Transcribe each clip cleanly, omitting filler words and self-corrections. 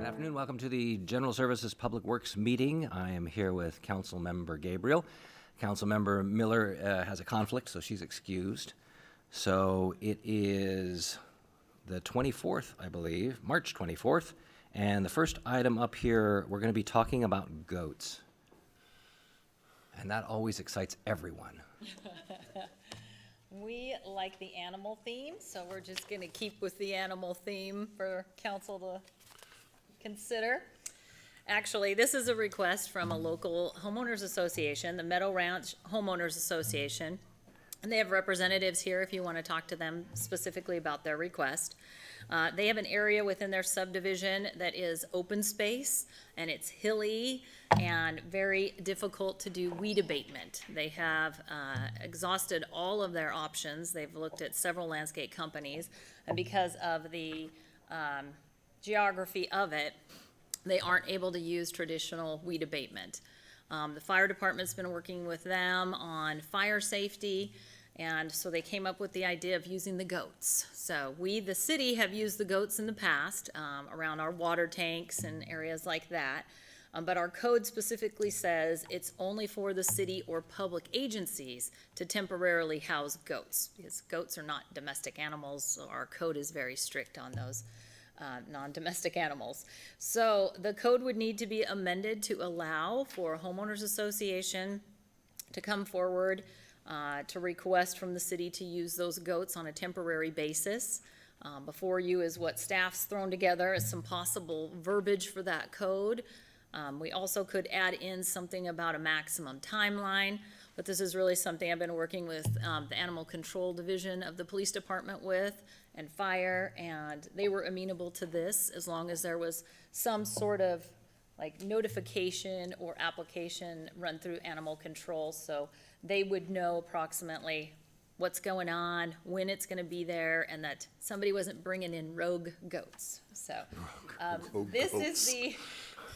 afternoon. Welcome to the General Services Public Works meeting. I am here with Council Member Gabriel. Council Member Miller has a conflict, so she's excused. So it is the 24th, I believe, March 24th. And the first item up here, we're going to be talking about goats. And that always excites everyone. We like the animal theme, so we're just going to keep with the animal theme for council to consider. Actually, this is a request from a local homeowners association, the Meadow Ranch Homeowners Association. And they have representatives here if you want to talk to them specifically about their request. They have an area within their subdivision that is open space, and it's hilly and very difficult to do weed abatement. They have exhausted all of their options. They've looked at several landscape companies, and because of the geography of it, they aren't able to use traditional weed abatement. The fire department's been working with them on fire safety, and so they came up with the idea of using the goats. So we, the city, have used the goats in the past around our water tanks and areas like that. But our code specifically says it's only for the city or public agencies to temporarily house goats, because goats are not domestic animals, so our code is very strict on those non-domestic animals. So the code would need to be amended to allow for a homeowners association to come forward to request from the city to use those goats on a temporary basis. Before you is what staff's thrown together as some possible verbiage for that code. We also could add in something about a maximum timeline, but this is really something I've been working with the Animal Control Division of the Police Department with, and Fire, and they were amenable to this as long as there was some sort of like notification or application run through animal control, so they would know approximately what's going on, when it's going to be there, and that somebody wasn't bringing in rogue goats. So this is the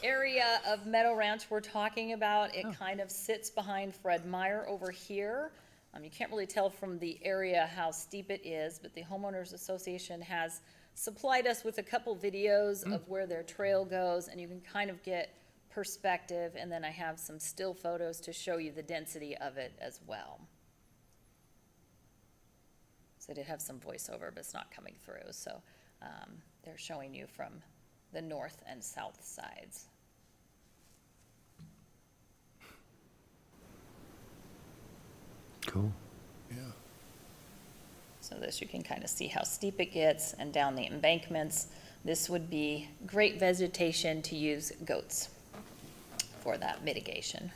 area of Meadow Ranch we're talking about. It kind of sits behind Fred Meyer over here. You can't really tell from the area how steep it is, but the homeowners association has supplied us with a couple videos of where their trail goes, and you can kind of get perspective, and then I have some still photos to show you the density of it as well. So I did have some voiceover, but it's not coming through, so they're showing you from the north and south sides. Cool. Yeah. So this, you can kind of see how steep it gets, and down the embankments. This would be great vegetation to use goats for that mitigation.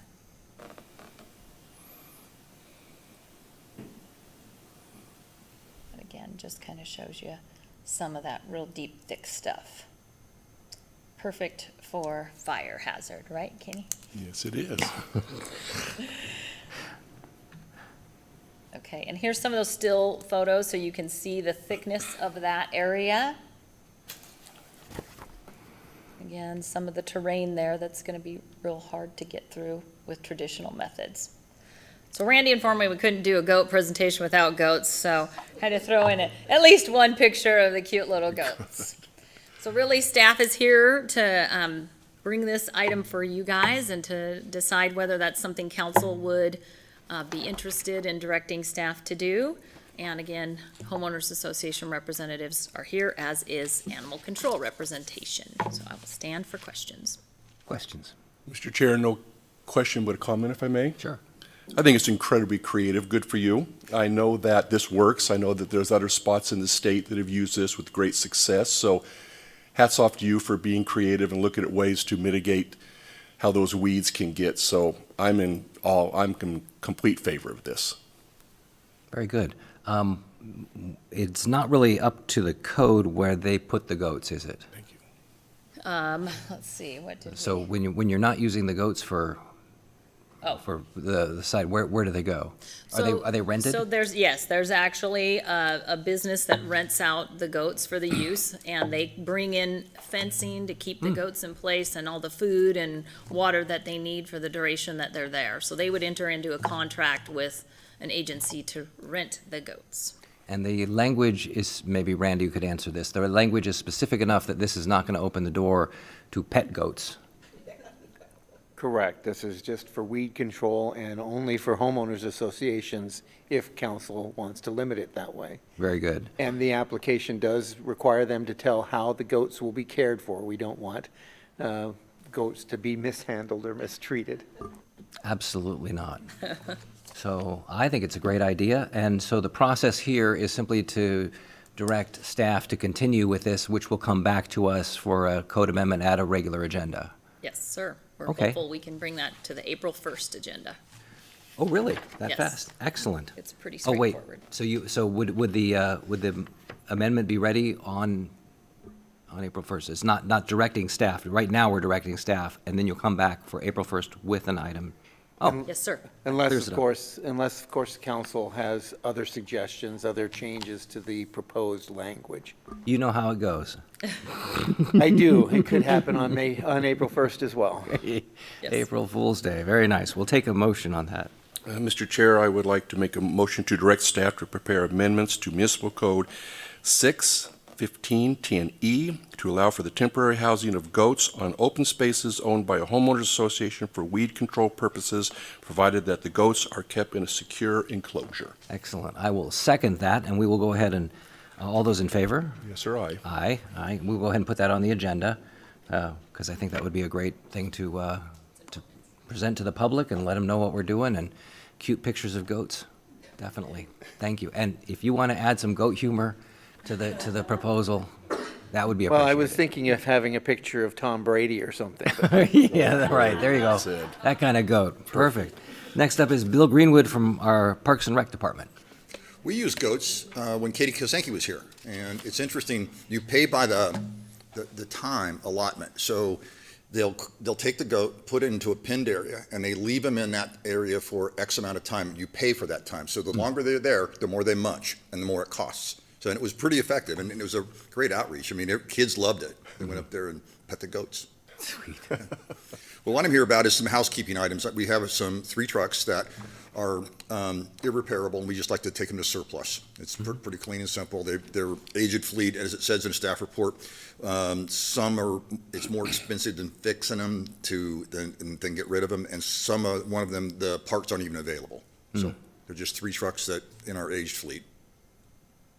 But again, just kind of shows you some of that real deep, thick stuff. Perfect for fire hazard, right, Kenny? Yes, it is. Okay, and here's some of those still photos so you can see the thickness of that area. Again, some of the terrain there that's going to be real hard to get through with traditional methods. So Randy informed me we couldn't do a goat presentation without goats, so I had to throw in at least one picture of the cute little goats. So really, staff is here to bring this item for you guys and to decide whether that's something council would be interested in directing staff to do. And again, homeowners association representatives are here, as is animal control representation. So I will stand for questions. Questions? Mr. Chair, no question but a comment, if I may. Sure. I think it's incredibly creative. Good for you. I know that this works. I know that there's other spots in the state that have used this with great success. So hats off to you for being creative and looking at ways to mitigate how those weeds can get. So I'm in complete favor of this. Very good. It's not really up to the code where they put the goats, is it? Thank you. Let's see, what did So we? when you're not using the goats for the site, where do they go? Are they rented? So there's actually a business that rents out the goats for the use, and they bring in fencing to keep the goats in place and all the food and water that they need for the duration that they're there. So they would enter into a contract with an agency to rent the goats. And the language is, maybe Randy, you could answer this. The language is specific enough that this is not going to open the door to pet goats. Correct. This is just for weed control and only for homeowners associations if council wants to limit it that way. Very good. And the application does require them to tell how the goats will be cared for. We don't want goats to be mishandled or mistreated. Absolutely not. So I think it's a great idea. And so the process here is simply to direct staff to continue with this, which will come back to us for a code amendment at a regular agenda. Yes, sir. We're Okay. hopeful we can bring that to the April 1st agenda. Oh, really? That Yes. fast? Excellent. It's pretty Oh, wait. straightforward. So would the amendment be ready on April 1st? It's not directing staff. Right now, we're directing staff, and then you'll come back for April 1st with an item. Oh, Yes, sir. Unless, Clears of it up. course, the council has other suggestions, other changes to the proposed language. you know how it goes. I do. It could happen on April 1st as well. April Fool's Day. Very nice. We'll take a motion on that. Mr. Chair, I would like to make a motion to direct staff to prepare amendments to Municipal Code 6:1510E to allow for the temporary housing of goats on open spaces owned by a homeowners association for weed control purposes, provided that the goats are kept in a secure enclosure. Excellent. I will second that, and we will go ahead and, all those in favor? Yes, sir, aye. Aye. We'll go ahead and put that on the agenda, because I think that would be a great thing to present to the public and let them know what we're doing, and cute pictures of goats, definitely. Thank you. And if you want to add some goat humor to the proposal, that would be Well, appreciated. I was thinking of having a picture of Tom Brady or something. Yeah, right, there you go. That kind of goat, perfect. Next up is Bill Greenwood from our Parks and Rec Department. We used goats when Katie Kosenki was here, and it's interesting, you pay by the time allotment. So they'll take the goat, put it into a pinned area, and they leave them in that area for X amount of time. You pay for that time. So the longer they're there, the more they munch, and the more it costs. So and it was pretty effective, and it was a great outreach. I mean, kids loved it. They went up there and pet the goats. Sweet. Well, what I'm here about is some housekeeping items. We have 3 trucks that are irreparable, and we just like to take them to surplus. It's pretty clean and simple. They're aged fleet, as it says in a staff report. It's more expensive than fixing them than get rid of them, and one of them, the parts aren't even available. So they're just 3 trucks that in our aged fleet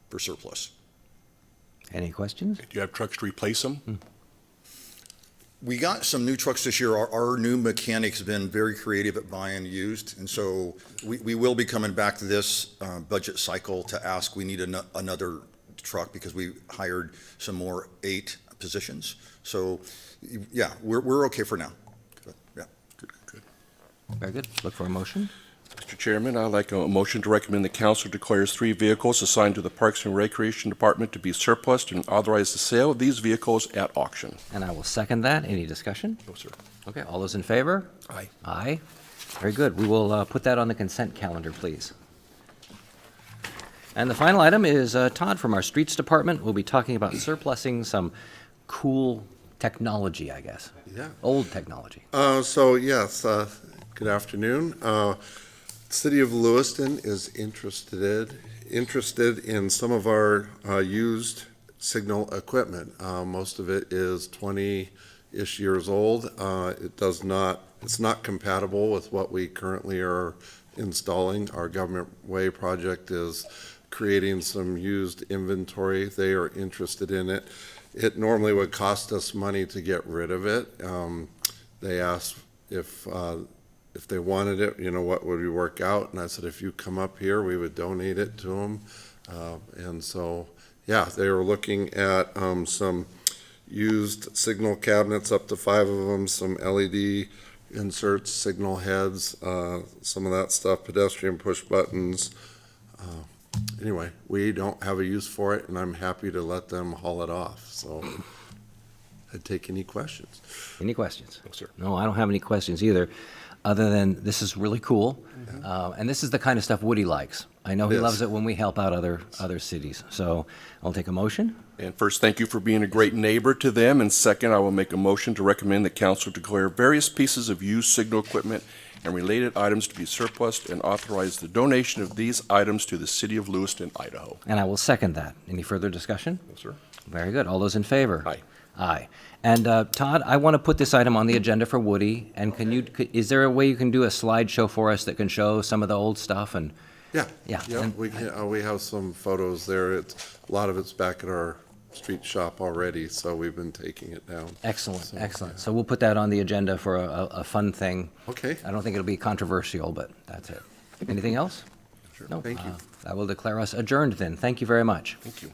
for surplus. Any questions? Do you have trucks to replace them? We got some new trucks this year. Our new mechanics have been very creative at buying used, and so we will be coming back to this budget cycle to ask, we need another truck because we hired some more 8 positions. So, yeah, we're okay for now. Yeah. Good. Very good. Look for a motion. Mr. Chairman, I'd like a motion to recommend the council declares 3 vehicles assigned to the Parks and Recreation Department to be surplus and authorize the sale of these vehicles at auction. And I will second that. Any discussion? No, sir. Okay, all those in favor? Aye. Aye. Very good. We will put that on the consent calendar, please. And the final item is Todd from our Streets Department. We'll be talking about surplusing some cool technology, I guess. Yeah. Old technology. Good afternoon. City of Lewiston is interested in some of our used signal equipment. Most of it is 20-ish years old. It's not compatible with what we currently are installing. Our Government Way project is creating some used inventory. They are interested in it. It normally would cost us money to get rid of it. They asked if they wanted it, what would we work out? And I said, if you come up here, we would donate it to them. And so, yeah, they were looking at some used signal cabinets, up to 5 of them, some LED inserts, signal heads, some of that stuff, pedestrian push buttons. Anyway, we don't have a use for it, and I'm happy to let them haul it off. So I'd take any questions. Any questions? No, sir. No, I don't have any questions either, other than this is really cool. And this is the kind of stuff Woody likes. I know he Yes. loves it when we help out other cities. So I'll take a motion. And first, thank you for being a great neighbor to them. And second, I will make a motion to recommend the council declare various pieces of used signal equipment and related items to be surplused and authorize the donation of these items to the city of Lewiston, Idaho. And I will second that. Any further discussion? Yes, sir. Very good. All those in favor? Aye. Aye. And Todd, I want to put this item on the agenda for Woody, and is there a way you can do a slideshow for us that can show some of the old stuff and? Yeah. Yeah, Yeah, and- we have some photos there. A lot of it's back at our street shop already, so we've been taking it down. Excellent, excellent. So we'll put that on the agenda for a fun thing. Okay. I don't think it'll be controversial, but that's it. Anything else? No. Thank you. I will declare us adjourned then. Thank you very much. Thank you.